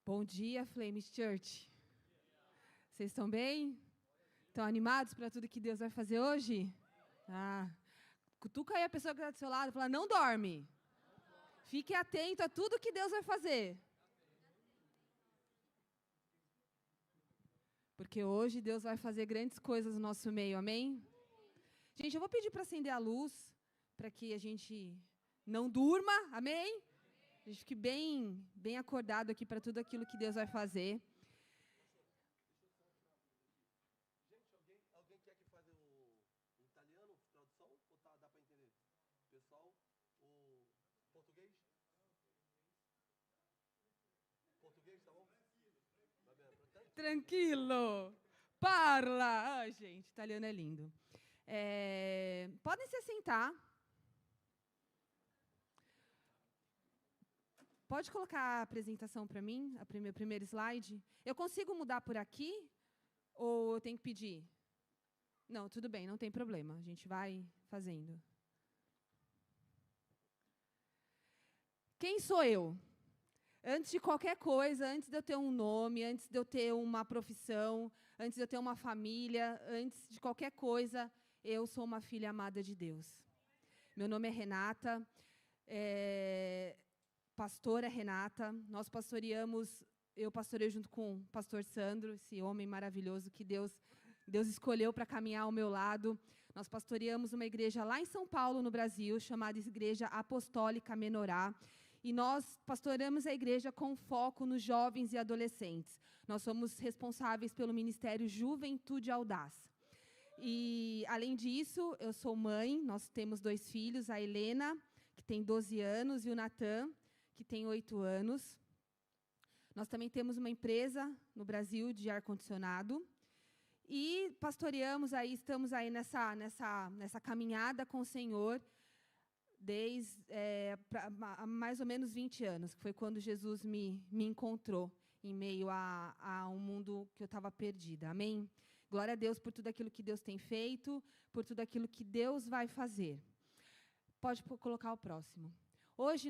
Bom dia, Flames Church. Vocês estão bem? Estão animados para tudo que Deus vai fazer hoje? Cutuca aí a pessoa que está do seu lado e fala, não dorme. Fique atento a tudo que Deus vai fazer. Porque hoje Deus vai fazer grandes coisas no nosso meio, amém? Gente, eu vou pedir para acender a luz, para que a gente não durma, amém? A gente fique bem acordado aqui para tudo aquilo que Deus vai fazer. Gente, alguém quer que faça o italiano, tradução? Ou dá para entender? Pessoal, o português? Português, tá bom? Tranquilo. Parla. Ah, gente, italiano é lindo. Podem se sentar. Pode colocar a apresentação para mim, o primeiro slide? Eu consigo mudar por aqui? Ou eu tenho que pedir? Não, tudo bem, não tem problema. A gente vai fazendo. Quem sou eu? Antes de qualquer coisa, antes de eu ter um nome, antes de eu ter uma profissão, antes de eu ter uma família, antes de qualquer coisa, eu sou uma filha amada de Deus. Meu nome é Renata. Pastora Renata, nós pastoreamos, eu pastorei junto com o pastor Sandro, esse homem maravilhoso que Deus escolheu para caminhar ao meu lado. Nós pastoreamos uma igreja lá em São Paulo, no Brasil, chamada Igreja Apostólica Menorá. E nós pastoreamos a igreja com foco nos jovens e adolescentes. Nós somos responsáveis pelo Ministério Juventude Audaz. E, além disso, eu sou mãe, nós temos 2 filhos, a Helena, que tem 12 anos, e o Natan, que tem 8 anos. Nós também temos uma empresa no Brasil de ar-condicionado. E pastoreamos aí, estamos aí nessa caminhada com o Senhor desde há mais ou menos 20 anos, que foi quando Jesus me encontrou em meio a um mundo que eu estava perdida. Amém? Glória a Deus por tudo aquilo que Deus tem feito, por tudo aquilo que Deus vai fazer. Pode colocar o próximo. Hoje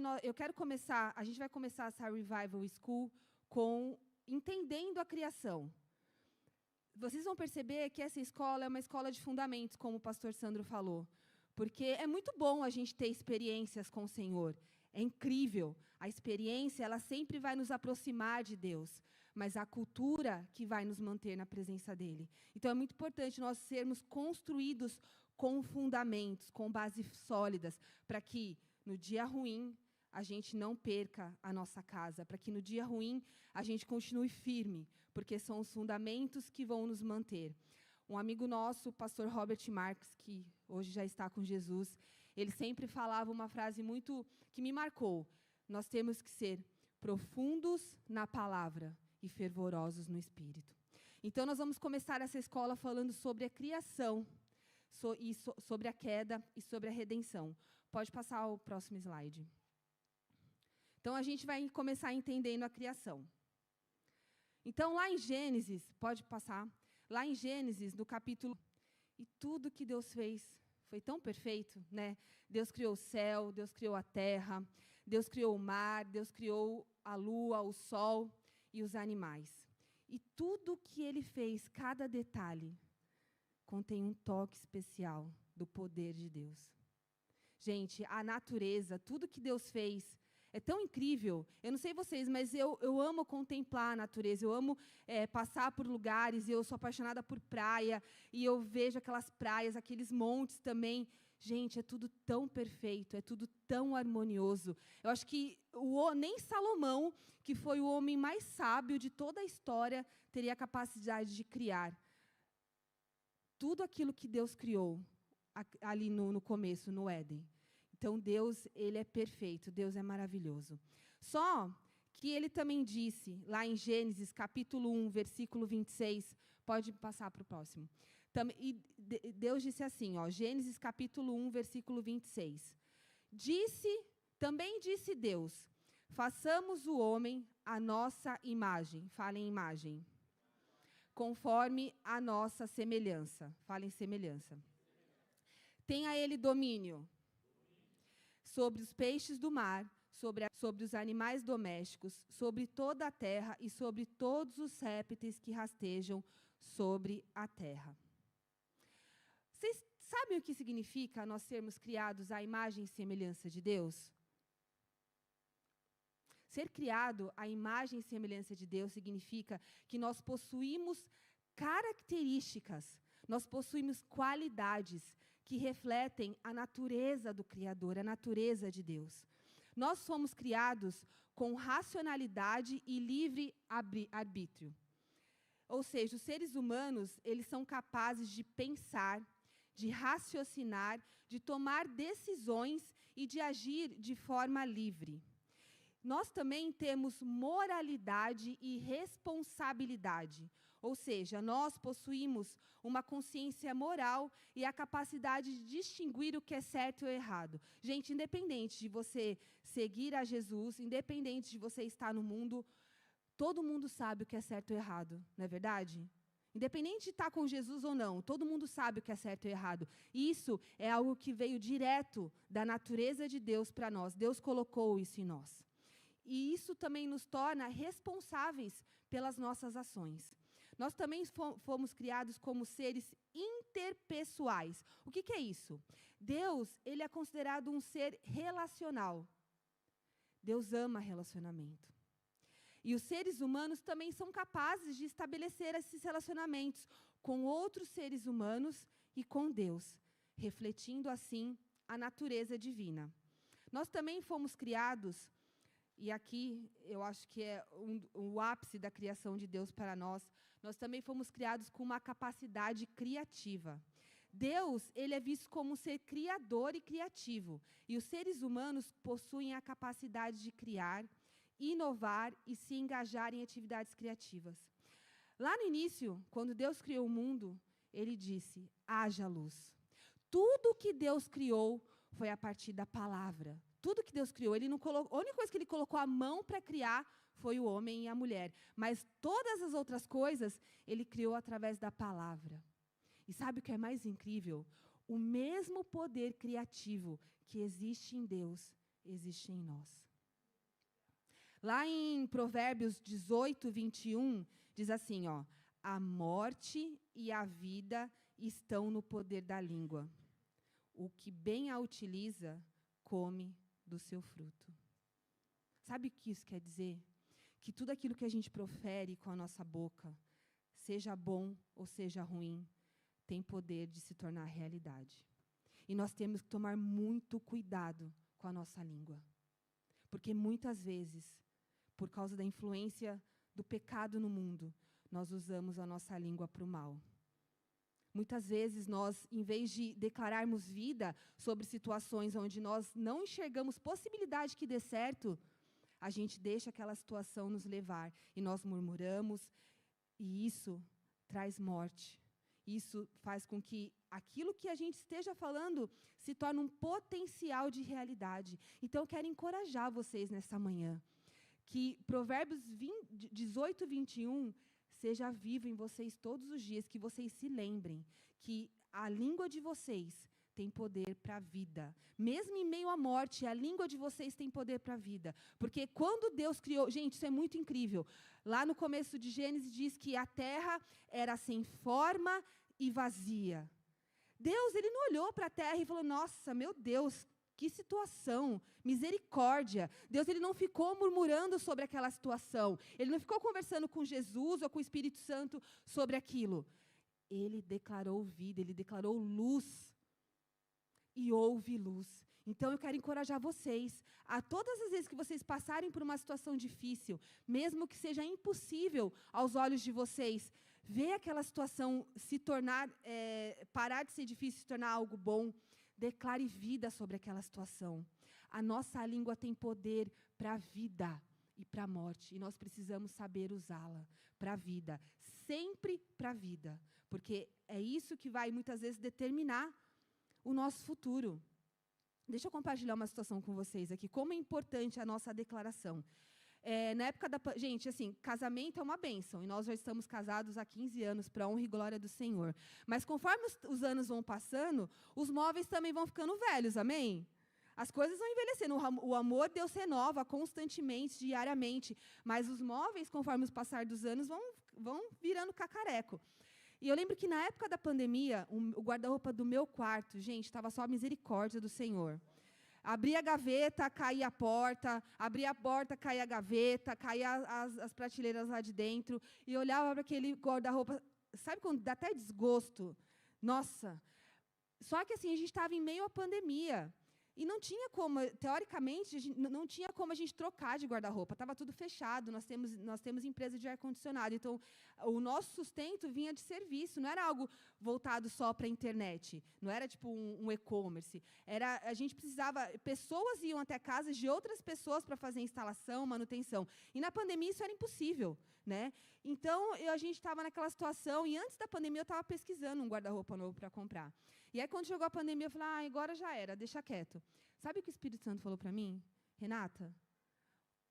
a gente vai começar essa Revival School com entendendo a criação. Vocês vão perceber que essa escola é uma escola de fundamentos, como o pastor Sandro falou. Porque é muito bom a gente ter experiências com o Senhor. É incrível. A experiência, ela sempre vai nos aproximar de Deus. Mas a cultura que vai nos manter na presença dEle. Então, é muito importante nós sermos construídos com fundamentos, com bases sólidas, para que, no dia ruim, a gente não perca a nossa casa, para que no dia ruim a gente continue firme, porque são os fundamentos que vão nos manter. Um amigo nosso, o pastor Robert Marks, que hoje já está com Jesus, ele sempre falava uma frase muito que me marcou. Nós temos que ser profundos na palavra e fervorosos no espírito. Então, nós vamos começar essa escola falando sobre a criação, sobre a queda e sobre a redenção. Pode passar o próximo slide. Então, a gente vai começar entendendo a criação. Então, lá em Gênesis, pode passar, lá em Gênesis, no capítulo, e tudo que Deus fez foi tão perfeito, né? Deus criou o céu, Deus criou a terra, Deus criou o mar, Deus criou a lua, o sol e os animais. E tudo que Ele fez, cada detalhe, contém um toque especial do poder de Deus. Gente, a natureza, tudo que Deus fez, é tão incrível. Eu não sei vocês, mas eu amo contemplar a natureza. Eu amo passar por lugares, e eu sou apaixonada por praia, e eu vejo aquelas praias, aqueles montes também. Gente, é tudo tão perfeito, é tudo tão harmonioso. Eu acho que nem Salomão, que foi o homem mais sábio de toda a história, teria a capacidade de criar tudo aquilo que Deus criou ali no começo, no Éden. Então, Deus, Ele é perfeito, Deus é maravilhoso. Só que Ele também disse, lá em Gênesis, capítulo 1, versículo 26, pode passar para o próximo. E Deus disse assim, Gênesis, capítulo 1, versículo 26. Também disse Deus, façamos o homem à nossa imagem. Falem imagem. Conforme a nossa semelhança. Falem semelhança. Tenha ele domínio sobre os peixes do mar, sobre os animais domésticos, sobre toda a terra e sobre todos os répteis que rastejam sobre a terra. Vocês sabem o que significa nós sermos criados à imagem e semelhança de Deus? Ser criado à imagem e semelhança de Deus significa que nós possuímos características, nós possuímos qualidades que refletem a natureza do Criador, a natureza de Deus. Nós fomos criados com racionalidade e livre arbítrio. Ou seja, os seres humanos, eles são capazes de pensar, de raciocinar, de tomar decisões e de agir de forma livre. Nós também temos moralidade e responsabilidade. Ou seja, nós possuímos uma consciência moral e a capacidade de distinguir o que é certo e errado. Gente, independente de você seguir a Jesus, independente de você estar no mundo, todo mundo sabe o que é certo e errado, não é verdade? Independente de estar com Jesus ou não, todo mundo sabe o que é certo e errado. E isso é algo que veio direto da natureza de Deus para nós. Deus colocou isso em nós. E isso também nos torna responsáveis pelas nossas ações. Nós também fomos criados como seres interpessoais. O que é isso? Deus, ele é considerado um ser relacional. Deus ama relacionamento. E os seres humanos também são capazes de estabelecer esses relacionamentos com outros seres humanos e com Deus, refletindo assim a natureza divina. Nós também fomos criados, e aqui eu acho que é o ápice da criação de Deus para nós também fomos criados com uma capacidade criativa. Deus, ele é visto como um ser criador e criativo, e os seres humanos possuem a capacidade de criar, inovar e se engajar em atividades criativas. Lá no início, quando Deus criou o mundo, ele disse: haja luz. Tudo que Deus criou foi a partir da palavra. Tudo que Deus criou, ele não colocou, a única coisa que ele colocou a mão para criar foi o homem e a mulher. Mas todas as outras coisas, ele criou através da palavra. E sabe o que é mais incrível? O mesmo poder criativo que existe em Deus, existe em nós. Lá em Provérbios 18, 21, diz assim, ó: a morte e a vida estão no poder da língua. O que bem a utiliza, come do seu fruto. Sabe o que isso quer dizer? Que tudo aquilo que a gente profere com a nossa boca, seja bom ou seja ruim, tem poder de se tornar realidade. E nós temos que tomar muito cuidado com a nossa língua. Porque muitas vezes, por causa da influência do pecado no mundo, nós usamos a nossa língua para o mal. Muitas vezes nós, em vez de declararmos vida sobre situações onde nós não enxergamos possibilidade que dê certo, a gente deixa aquela situação nos levar e nós murmuramos, e isso traz morte. Isso faz com que aquilo que a gente esteja falando se torne um potencial de realidade. Então, eu quero encorajar vocês nessa manhã, que Provérbios 18, 21 seja vivo em vocês todos os dias, que vocês se lembrem que a língua de vocês tem poder para a vida. Mesmo em meio à morte, a língua de vocês tem poder para a vida. Porque quando Deus criou... Gente, isso é muito incrível. Lá no começo de Gênesis diz que a terra era sem forma e vazia. Deus, ele não olhou para a terra e falou: nossa, meu Deus, que situação, misericórdia. Deus, ele não ficou murmurando sobre aquela situação. Ele não ficou conversando com Jesus ou com o Espírito Santo sobre aquilo. Ele declarou vida, ele declarou luz. E houve luz. Então, eu quero encorajar vocês, a todas as vezes que vocês passarem por uma situação difícil, mesmo que seja impossível aos olhos de vocês, ver aquela situação se tornar, parar de ser difícil, se tornar algo bom, declare vida sobre aquela situação. A nossa língua tem poder para a vida e para a morte, e nós precisamos saber usá-la para a vida, sempre para a vida, porque é isso que vai muitas vezes determinar o nosso futuro. Deixa eu compartilhar uma situação com vocês aqui, como é importante a nossa declaração. Na época da... Gente, assim, casamento é uma bênção, e nós já estamos casados há 15 anos, para a honra e glória do Senhor. Mas conforme os anos vão passando, os móveis também vão ficando velhos, amém? As coisas vão envelhecendo. O amor, Deus renova constantemente, diariamente. Mas os móveis, conforme o passar dos anos, vão virando cacareco. E eu lembro que, na época da pandemia, o guarda-roupa do meu quarto, gente, estava só a misericórdia do Senhor. Abria a gaveta, caía a porta. Abria a porta, caía a gaveta. Caía as prateleiras lá de dentro. E eu olhava para aquele guarda-roupa. Sabe quando dá até desgosto? Nossa! Só que, assim, a gente estava em meio à pandemia. E não tinha como, teoricamente, não tinha como a gente trocar de guarda-roupa. Estava tudo fechado, nós temos empresa de ar-condicionado. Então, o nosso sustento vinha de serviço, não era algo voltado só para a internet. Não era tipo um e-commerce. A gente precisava, pessoas iam até casas de outras pessoas para fazer instalação, manutenção. E na pandemia isso era impossível, né? Então, a gente estava naquela situação, e antes da pandemia eu estava pesquisando um guarda-roupa novo para comprar. E aí, quando chegou a pandemia, eu falei, agora já era, deixa quieto. Sabe o que o Espírito Santo falou para mim? Renata,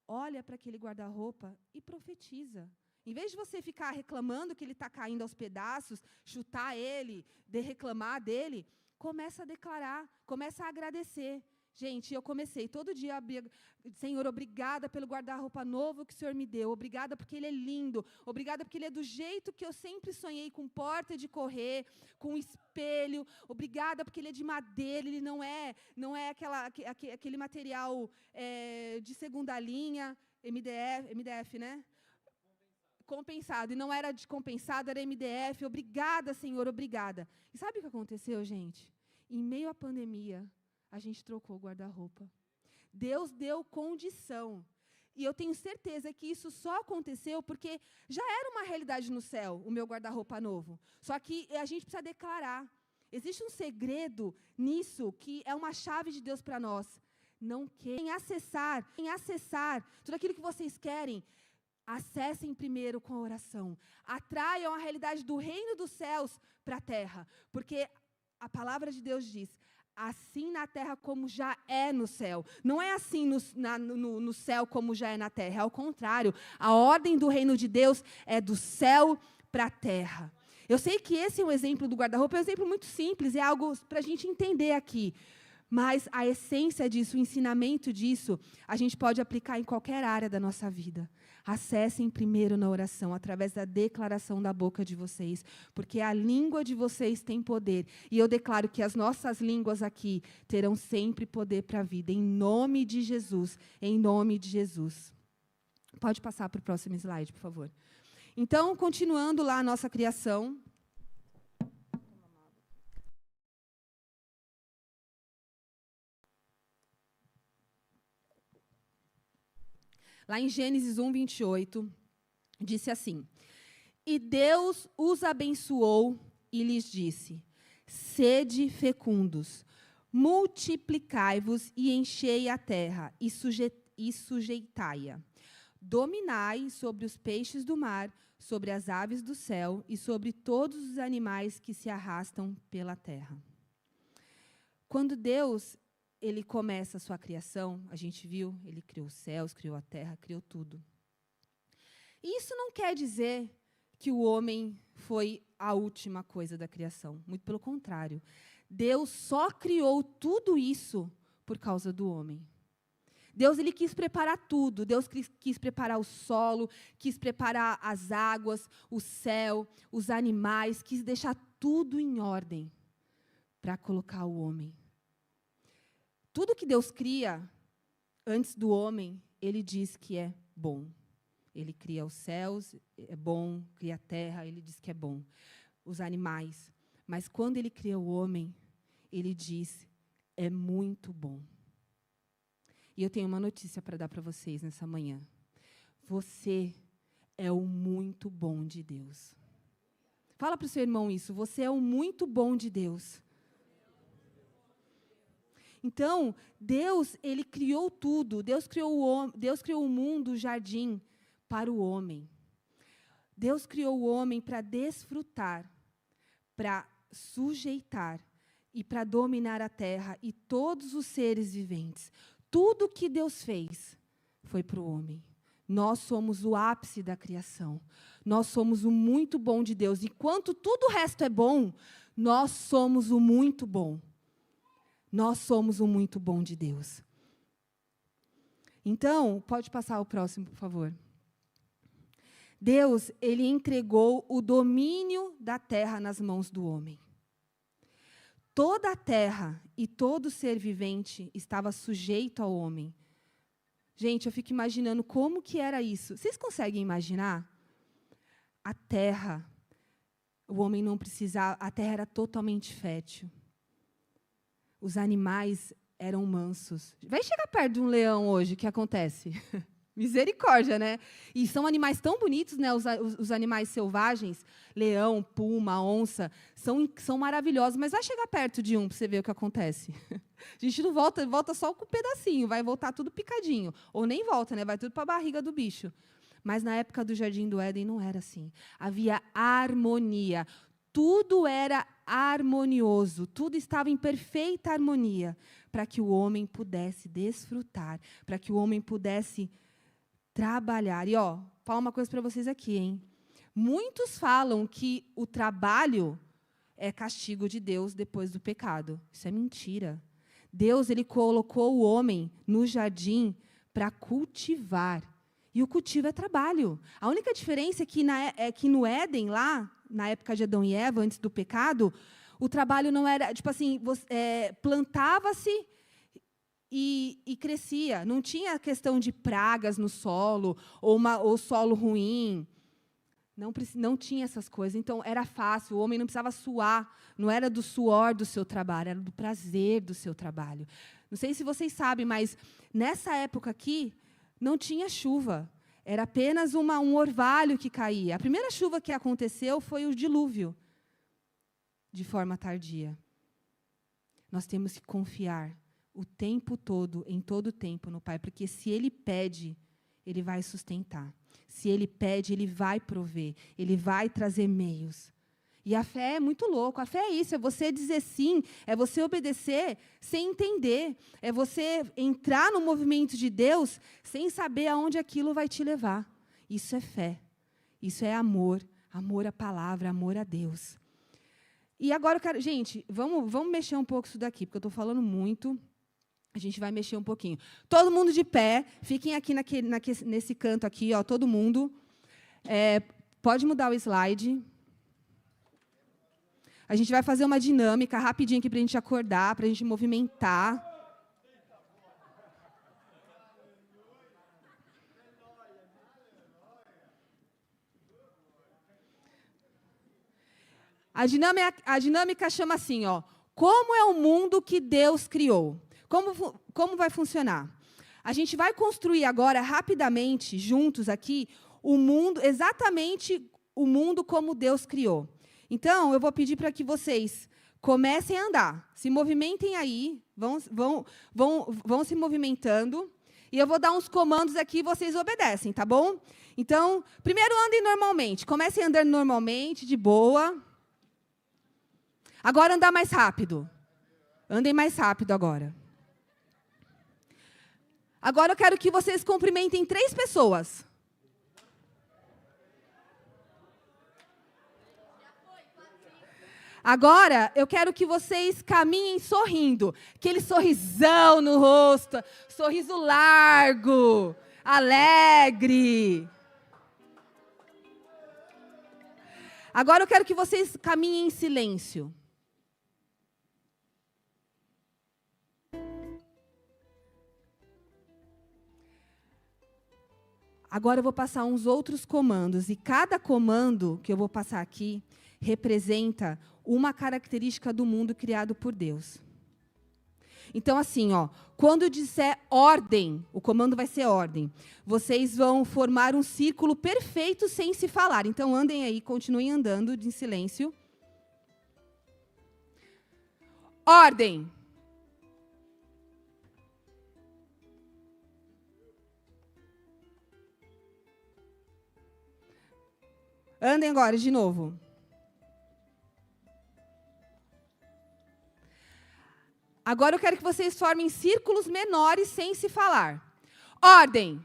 olha para aquele guarda-roupa e profetiza. Em vez de você ficar reclamando que ele está caindo aos pedaços, chutar ele, reclamar dele, começa a declarar, começa a agradecer. Gente, eu comecei todo dia a abrir, Senhor, obrigada pelo guarda-roupa novo que o Senhor me deu, obrigada porque ele é lindo, obrigada porque ele é do jeito que eu sempre sonhei, com porta de correr, com espelho, obrigada porque ele é de madeira, ele não é aquele material de segunda linha, MDF, né? Compensado, e não era de compensado, era MDF, obrigada, Senhor, obrigada. E sabe o que aconteceu, gente? Em meio à pandemia, a gente trocou o guarda-roupa. Deus deu condição. E eu tenho certeza que isso só aconteceu porque já era uma realidade no céu, o meu guarda-roupa novo. Só que a gente precisa declarar. Existe um segredo nisso que é uma chave de Deus para nós. Não querem acessar tudo aquilo que vocês querem. Acessem primeiro com a oração. Atraiam a realidade do reino dos céus para a terra. Porque a palavra de Deus diz, assim na terra como já é no céu. Não é assim no céu como já é na terra. É ao contrário. A ordem do reino de Deus é do céu para a terra. Eu sei que esse é um exemplo do guarda-roupa, é um exemplo muito simples, é algo para a gente entender aqui. Mas a essência disso, o ensinamento disso, a gente pode aplicar em qualquer área da nossa vida. Acessem primeiro na oração, através da declaração da boca de vocês, porque a língua de vocês tem poder. E eu declaro que as nossas línguas aqui terão sempre poder para a vida, em nome de Jesus, em nome de Jesus. Pode passar para o próximo slide, por favor. Então, continuando lá a nossa criação. Lá em Gênesis 1, 28, disse assim, e Deus os abençoou e lhes disse, sede fecundos, multiplicai-vos e enchei a terra e sujeitai-a. Dominai sobre os peixes do mar, sobre as aves do céu e sobre todos os animais que se arrastam pela terra. Quando Deus ele começa a sua criação, a gente viu, ele criou os céus, criou a terra, criou tudo. E isso não quer dizer que o homem foi a última coisa da criação. Muito pelo contrário. Deus só criou tudo isso por causa do homem. Deus ele quis preparar tudo. Deus quis preparar o solo, quis preparar as águas, o céu, os animais, quis deixar tudo em ordem para colocar o homem. Tudo que Deus cria, antes do homem, ele diz que é bom. Ele cria os céus, é bom, cria a terra, ele diz que é bom. Os animais. Mas quando ele cria o homem, ele diz, é muito bom. E eu tenho uma notícia para dar para vocês nessa manhã. Você é o muito bom de Deus. Fala para o seu irmão isso, você é o muito bom de Deus. Então, Deus, ele criou tudo. Deus criou o mundo, o jardim, para o homem. Deus criou o homem para desfrutar, para sujeitar e para dominar a terra e todos os seres viventes. Tudo que Deus fez foi para o homem. Nós somos o ápice da criação. Nós somos o muito bom de Deus. Enquanto tudo o resto é bom, nós somos o muito bom. Nós somos o muito bom de Deus. Então, pode passar o próximo, por favor. Deus, ele entregou o domínio da terra nas mãos do homem. Toda a terra e todo ser vivente estava sujeito ao homem. Gente, eu fico imaginando como que era isso. Vocês conseguem imaginar? A terra, o homem não precisava, a terra era totalmente fértil. Os animais eram mansos. Vai chegar perto de um leão hoje, o que acontece? Misericórdia, né? E são animais tão bonitos, né? Os animais selvagens, leão, puma, onça, são maravilhosos, mas vai chegar perto de um para você ver o que acontece. A gente não volta só com um pedacinho, vai voltar tudo picadinho. Ou nem volta, né? Vai tudo para a barriga do bicho. Mas na época do Jardim do Éden não era assim. Havia harmonia. Tudo era harmonioso, tudo estava em perfeita harmonia, para que o homem pudesse desfrutar, para que o homem pudesse trabalhar. E, falar uma coisa para vocês aqui, hein? Muitos falam que o trabalho é castigo de Deus depois do pecado. Isso é mentira. Deus, ele colocou o homem no jardim para cultivar. E o cultivo é trabalho. A única diferença é que no Éden, lá, na época de Adão e Eva, antes do pecado, o trabalho não era, tipo assim, plantava-se e crescia. Não tinha questão de pragas no solo, ou solo ruim. Não tinha essas coisas. Então, era fácil. O homem não precisava suar. Não era do suor do seu trabalho, era do prazer do seu trabalho. Não sei se vocês sabem, mas nessa época aqui, não tinha chuva. Era apenas um orvalho que caía. A primeira chuva que aconteceu foi o dilúvio, de forma tardia. Nós temos que confiar o tempo todo, em todo o tempo, no Pai, porque se Ele pede, Ele vai sustentar. Se Ele pede, Ele vai prover, Ele vai trazer meios. E a fé é muito louco. A fé é isso, é você dizer sim, é você obedecer sem entender, é você entrar no movimento de Deus sem saber aonde aquilo vai te levar. Isso é fé, isso é amor à palavra, amor a Deus. E agora eu quero, gente, vamos mexer um pouco isso daqui, porque eu estou falando muito. A gente vai mexer um pouquinho. Todo mundo de pé, fiquem aqui nesse canto aqui, todo mundo. Pode mudar o slide. A gente vai fazer uma dinâmica rapidinho aqui para a gente acordar, para a gente movimentar. A dinâmica chama assim, como é o mundo que Deus criou? Como vai funcionar? A gente vai construir agora, rapidamente, juntos aqui, o mundo, exatamente o mundo como Deus criou. Então, eu vou pedir para que vocês comecem a andar, se movimentem aí, vão se movimentando, e eu vou dar uns comandos aqui e vocês obedecem, tá bom? Então, primeiro andem normalmente, comecem andando normalmente, de boa. Agora andar mais rápido. Andem mais rápido agora. Agora eu quero que vocês cumprimentem 3 pessoas. Agora, eu quero que vocês caminhem sorrindo. Aquele sorrisão no rosto, sorriso largo, alegre. Agora eu quero que vocês caminhem em silêncio. Agora eu vou passar uns outros comandos, e cada comando que eu vou passar aqui representa uma característica do mundo criado por Deus. Então, assim, quando eu disser ordem, o comando vai ser ordem. Vocês vão formar um círculo perfeito sem se falar. Então, andem aí, continuem andando em silêncio. Ordem. Andem agora, de novo. Agora eu quero que vocês formem círculos menores sem se falar. Ordem.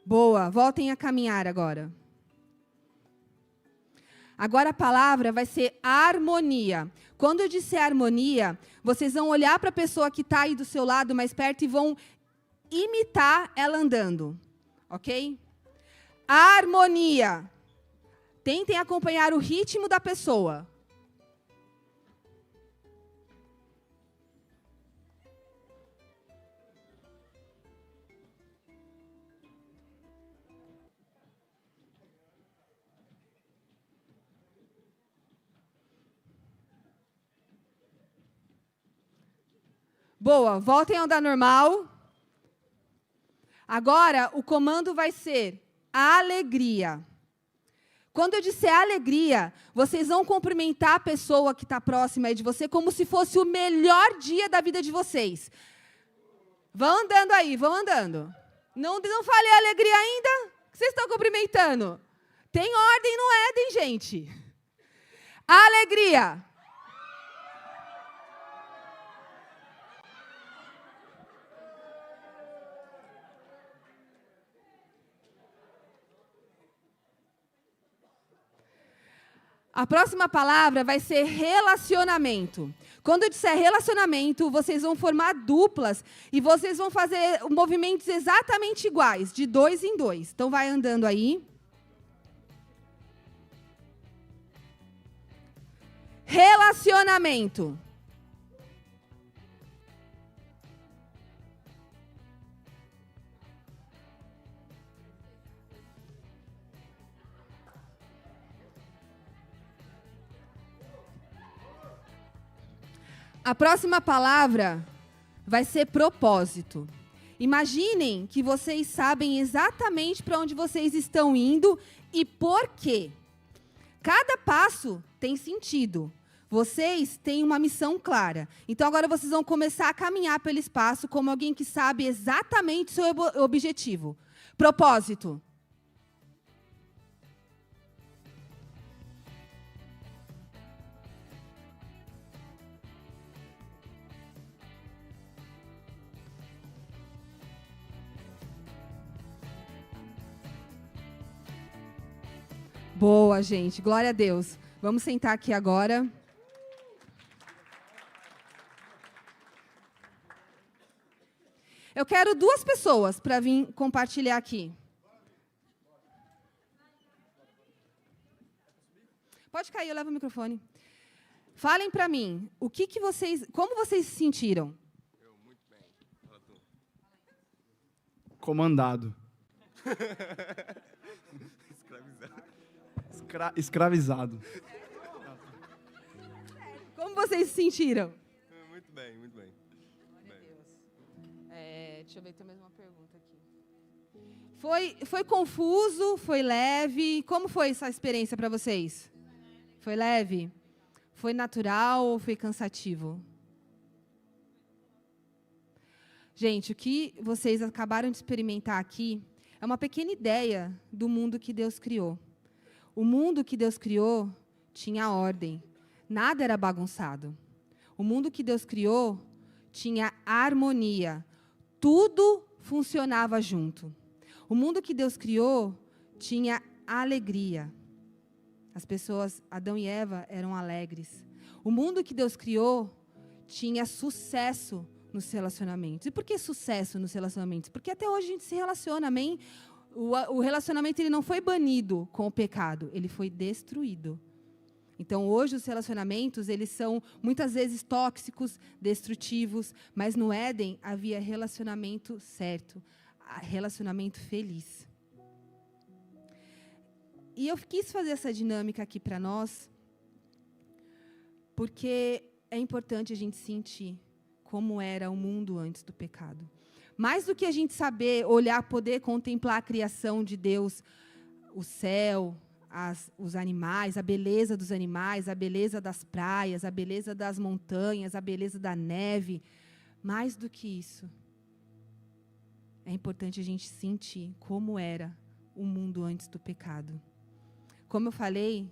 Boa, voltem a caminhar agora. Agora a palavra vai ser harmonia. Quando eu disser harmonia, vocês vão olhar para a pessoa que está aí do seu lado mais perto e vão imitar ela andando. Ok? Harmonia. Tentem acompanhar o ritmo da pessoa. Boa, voltem a andar normal. Agora, o comando vai ser alegria. Quando eu disser alegria, vocês vão cumprimentar a pessoa que está próxima aí de você como se fosse o melhor dia da vida de vocês. Vão andando aí, vão andando. Não falei alegria ainda? O que vocês estão cumprimentando? Tem ordem, não é, tem gente. Alegria. A próxima palavra vai ser relacionamento. Quando eu disser relacionamento, vocês vão formar duplas e vocês vão fazer movimentos exatamente iguais, de 2 em 2. Então, vai andando aí. Relacionamento. A próxima palavra vai ser propósito. Imaginem que vocês sabem exatamente para onde vocês estão indo e por quê. Cada passo tem sentido. Vocês têm uma missão clara. Então, agora vocês vão começar a caminhar pelo espaço como alguém que sabe exatamente o seu objetivo. Propósito. Boa, gente. Glória a Deus. Vamos sentar aqui agora. Eu quero 2 pessoas para vir compartilhar aqui. Pode cair, eu levo o microfone. Falem para mim, como vocês se sentiram? Eu, muito bem. Fala tu. Comandado. Escravizado. Como vocês se sentiram? Muito bem, muito bem. Deixa eu ver, tem mais uma pergunta aqui. Foi confuso? Foi leve? Como foi essa experiência para vocês? Foi leve? Foi natural ou foi cansativo? Gente, o que vocês acabaram de experimentar aqui é uma pequena ideia do mundo que Deus criou. O mundo que Deus criou tinha ordem. Nada era bagunçado. O mundo que Deus criou tinha harmonia. Tudo funcionava junto. O mundo que Deus criou tinha alegria. As pessoas, Adão e Eva, eram alegres. O mundo que Deus criou tinha sucesso nos relacionamentos. E por que sucesso nos relacionamentos? Porque até hoje a gente se relaciona, amém? O relacionamento ele não foi banido com o pecado, ele foi destruído. Então, hoje, os relacionamentos, eles são muitas vezes tóxicos, destrutivos, mas no Éden havia relacionamento certo, relacionamento feliz. E eu quis fazer essa dinâmica aqui para nós, porque é importante a gente sentir como era o mundo antes do pecado. Mais do que a gente saber, olhar, poder contemplar a criação de Deus, o céu, os animais, a beleza dos animais, a beleza das praias, a beleza das montanhas, a beleza da neve. Mais do que isso, é importante a gente sentir como era o mundo antes do pecado. Como eu falei,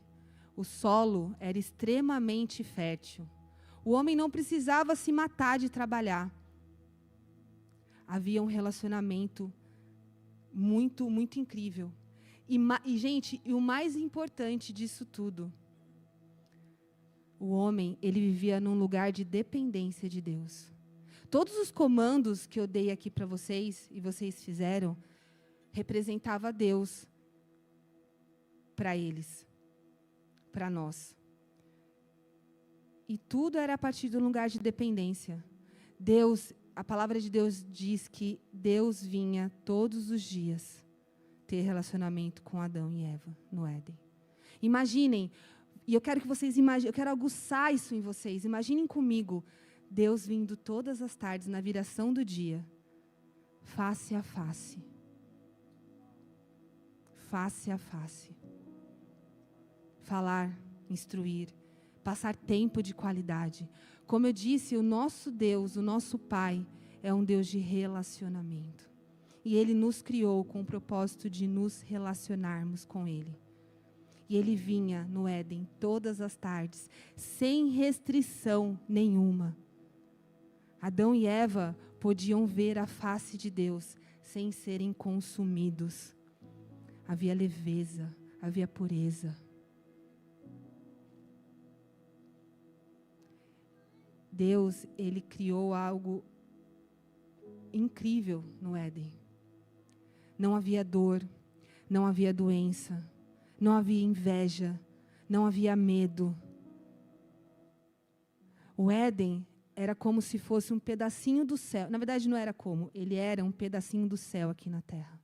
o solo era extremamente fértil. O homem não precisava se matar de trabalhar. Havia um relacionamento muito, muito incrível. Gente, o mais importante disso tudo, o homem, ele vivia num lugar de dependência de Deus. Todos os comandos que eu dei aqui para vocês, e vocês fizeram, representava Deus para eles, para nós. E tudo era a partir do lugar de dependência. Deus, a palavra de Deus diz que Deus vinha todos os dias ter relacionamento com Adão e Eva no Éden. Imaginem, e eu quero que vocês imaginem, eu quero aguçar isso em vocês. Imaginem comigo, Deus vindo todas as tardes, na viração do dia, face a face. Face a face. Falar, instruir, passar tempo de qualidade. Como eu disse, o nosso Deus, o nosso Pai, é um Deus de relacionamento. E Ele nos criou com o propósito de nos relacionarmos com Ele. E Ele vinha no Éden todas as tardes, sem restrição nenhuma. Adão e Eva podiam ver a face de Deus sem serem consumidos. Havia leveza, havia pureza. Deus, Ele criou algo incrível no Éden. Não havia dor, não havia doença, não havia inveja, não havia medo. O Éden era como se fosse um pedacinho do céu. Na verdade, não era como. Ele era um pedacinho do céu aqui na terra.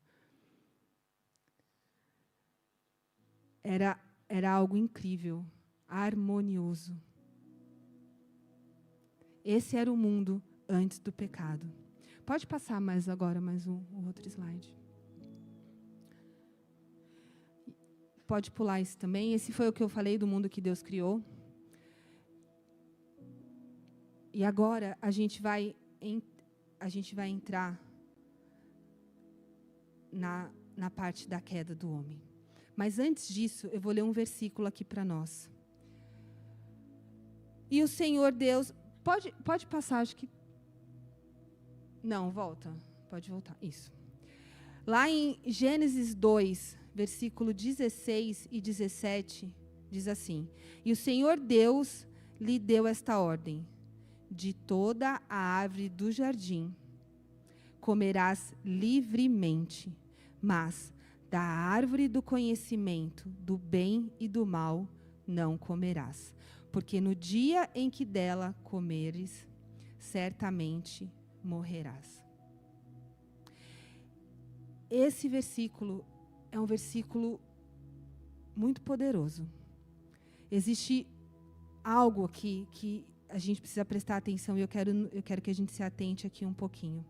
Era algo incrível, harmonioso. Esse era o mundo antes do pecado. Pode passar mais um outro slide. Pode pular isso também. Esse foi o que eu falei do mundo que Deus criou. E agora a gente vai entrar na parte da queda do homem. Mas antes disso, eu vou ler um versículo aqui para nós. E o Senhor Deus... Pode passar, acho que... Não, volta. Pode voltar, isso. Lá em Gênesis 2, versículo 16 e 17, diz assim: E o Senhor Deus lhe deu esta ordem: de toda a árvore do jardim comerás livremente, mas da árvore do conhecimento do bem e do mal não comerás, porque no dia em que dela comeres, certamente morrerás. Esse versículo é um versículo muito poderoso. Existe algo aqui que a gente precisa prestar atenção, e eu quero que a gente se atente aqui um pouquinho.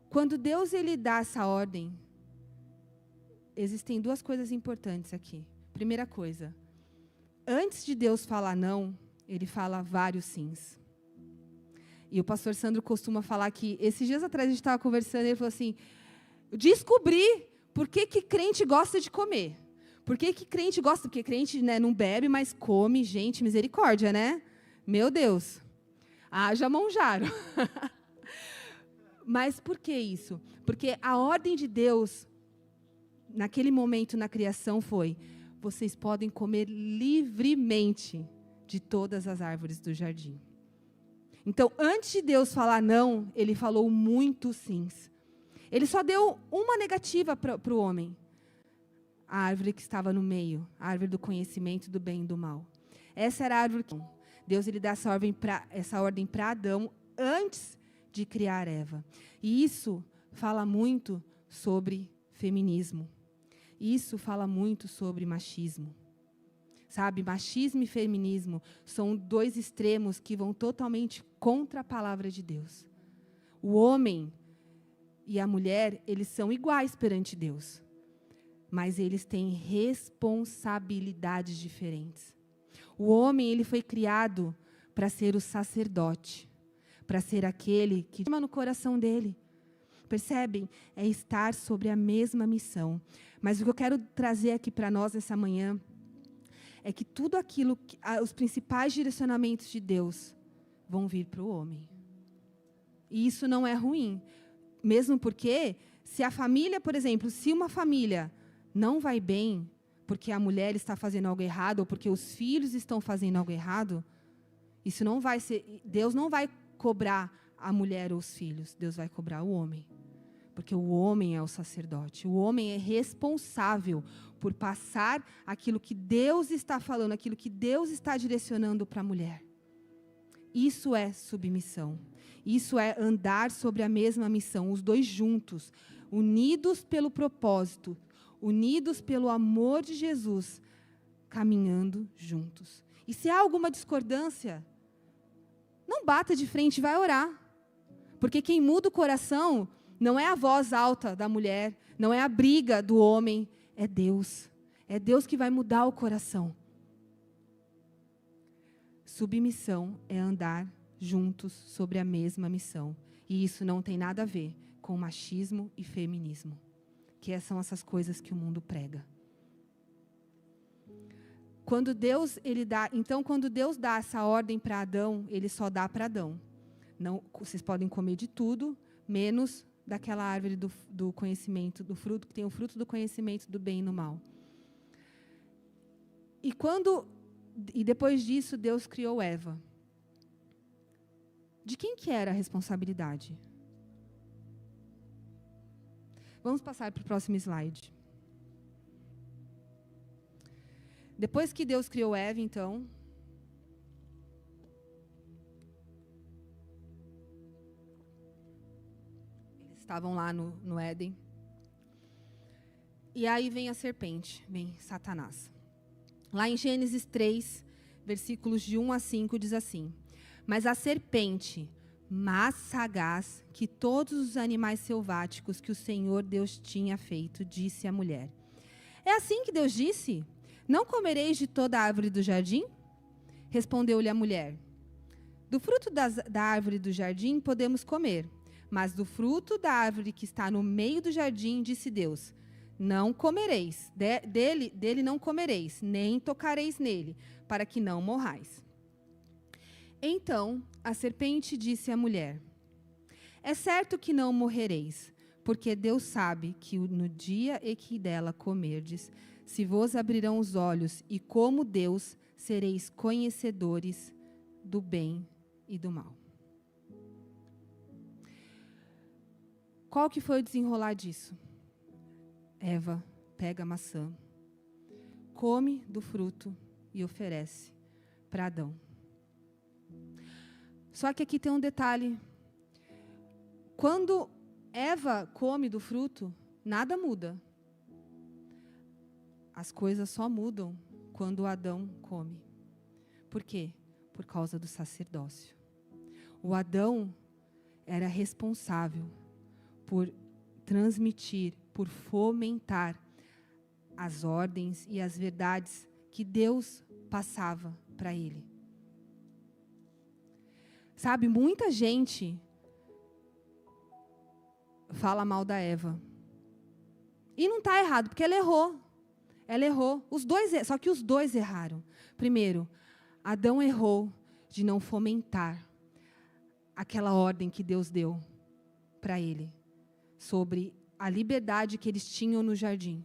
Quando Deus ele dá essa ordem, existem duas coisas importantes aqui. Primeira coisa, antes de Deus falar não, Ele fala vários sims. E o pastor Sandro costuma falar que, esses dias atrás a gente estava conversando, ele falou assim, descobri por que crente gosta de comer. Por que crente gosta? Porque crente, né, não bebe, mas come. Gente, misericórdia, né? Meu Deus. Haja monjaro. Mas por que isso? Porque a ordem de Deus, naquele momento na criação, foi: vocês podem comer livremente de todas as árvores do jardim. Então, antes de Deus falar não, Ele falou muitos sims. Ele só deu uma negativa para o homem. A árvore que estava no meio, a árvore do conhecimento do bem e do mal. Essa era a árvore que Deus ele dá essa ordem para Adão antes de criar Eva. E isso fala muito sobre feminismo. Isso fala muito sobre machismo. Sabe, machismo e feminismo são dois extremos que vão totalmente contra a palavra de Deus. O homem e a mulher, eles são iguais perante Deus, mas eles têm responsabilidades diferentes. O homem, ele foi criado para ser o sacerdote, para ser aquele que chama no coração dele. Percebem? É estar sobre a mesma missão. Mas o que eu quero trazer aqui para nós nessa manhã é que tudo aquilo, os principais direcionamentos de Deus vão vir para o homem. E isso não é ruim. Mesmo porque, se a família, por exemplo, se uma família não vai bem porque a mulher está fazendo algo errado ou porque os filhos estão fazendo algo errado, isso não vai ser, Deus não vai cobrar a mulher ou os filhos, Deus vai cobrar o homem. Porque o homem é o sacerdote, o homem é responsável por passar aquilo que Deus está falando, aquilo que Deus está direcionando para a mulher. Isso é submissão. Isso é andar sobre a mesma missão, os dois juntos, unidos pelo propósito, unidos pelo amor de Jesus, caminhando juntos. E se há alguma discordância, não bata de frente, vai orar. Porque quem muda o coração não é a voz alta da mulher, não é a briga do homem, é Deus. É Deus que vai mudar o coração. Submissão é andar juntos sobre a mesma missão. E isso não tem nada a ver com machismo e feminismo, que são essas coisas que o mundo prega. Quando Deus dá essa ordem para Adão, ele só dá para Adão. Não, vocês podem comer de tudo, menos daquela árvore do conhecimento, do fruto, que tem o fruto do conhecimento do bem e do mal. E depois disso, Deus criou Eva. De quem que era a responsabilidade? Vamos passar para o próximo slide. Depois que Deus criou Eva, então, eles estavam lá no Éden. E aí vem a serpente, vem Satanás. Lá em Gênesis 3, versículos de 1 a 5, diz assim: Mas a serpente, mais sagaz que todos os animais selváticos que o Senhor Deus tinha feito, disse à mulher: É assim que Deus disse? Não comereis de toda a árvore do jardim? Respondeu-lhe a mulher: Do fruto da árvore do jardim podemos comer, mas do fruto da árvore que está no meio do jardim, disse Deus: Não comereis, dele não comereis, nem tocareis nele, para que não morrais. Então a serpente disse à mulher: É certo que não morrereis, porque Deus sabe que no dia em que dela comerdes, se vos abrirão os olhos, e como Deus sereis conhecedores do bem e do mal. Qual que foi o desenrolar disso? Eva pega a maçã, come do fruto e oferece para Adão. Só que aqui tem um detalhe. Quando Eva come do fruto, nada muda. As coisas só mudam quando Adão come. Por quê? Por causa do sacerdócio. O Adão era responsável por transmitir, por fomentar as ordens e as verdades que Deus passava para ele. Sabe, muita gente fala mal da Eva. E não está errado, porque ela errou. Ela errou. Só que os dois erraram. Primeiro, Adão errou de não fomentar aquela ordem que Deus deu para ele, sobre a liberdade que eles tinham no jardim.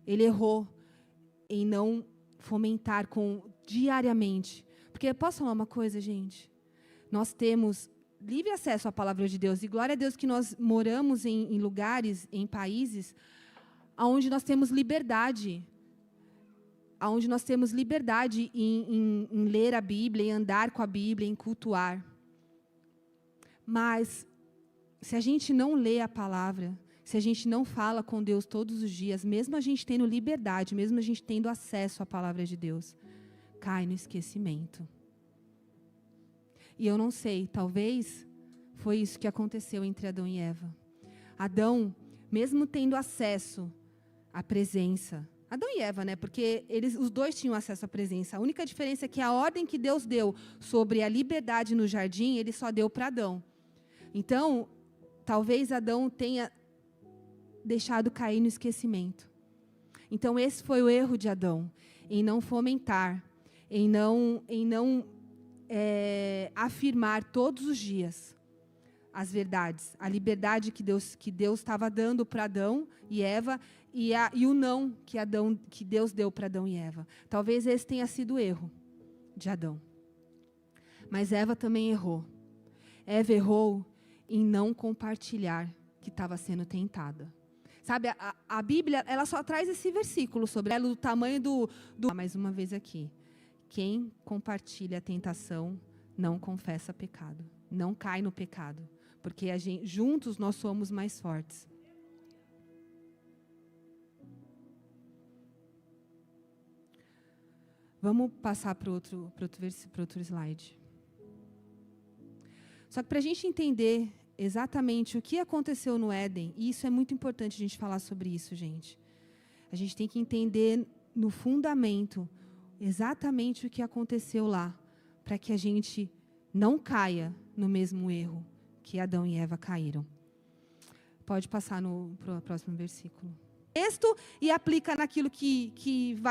Ele errou em não fomentar diariamente. Porque, posso falar uma coisa, gente? Nós temos livre acesso à palavra de Deus. E glória a Deus que nós moramos em lugares, em países, onde nós temos liberdade. Onde nós temos liberdade em ler a Bíblia, em andar com a Bíblia, em cultuar. Mas, se a gente não lê a palavra, se a gente não fala com Deus todos os dias, mesmo a gente tendo liberdade, mesmo a gente tendo acesso à palavra de Deus, cai no esquecimento. E eu não sei, talvez foi isso que aconteceu entre Adão e Eva. Adão, mesmo tendo acesso à presença, Adão e Eva, né? Porque os dois tinham acesso à presença. A única diferença é que a ordem que Deus deu sobre a liberdade no jardim, ele só deu para Adão. Então, talvez Adão tenha deixado cair no esquecimento. Então, esse foi o erro de Adão, em não fomentar, em não afirmar todos os dias as verdades, a liberdade que Deus estava dando para Adão e Eva, e o não que Deus deu para Adão e Eva. Talvez esse tenha sido o erro de Adão. Mas Eva também errou. Eva errou em não compartilhar que estava sendo tentada. Sabe, a Bíblia, ela só traz esse versículo sobre o tamanho do... Mais uma vez aqui. Quem compartilha a tentação não confessa pecado. Não cai no pecado. Porque juntos nós somos mais fortes. Vamos passar para outro slide. Só que para a gente entender exatamente o que aconteceu no Éden, e isso é muito importante a gente falar sobre isso, gente. A gente tem que entender no fundamento exatamente o que aconteceu lá, para que a gente não caia no mesmo erro que Adão e Eva caíram. Pode passar para o próximo versículo. Texto e aplica naquilo que vai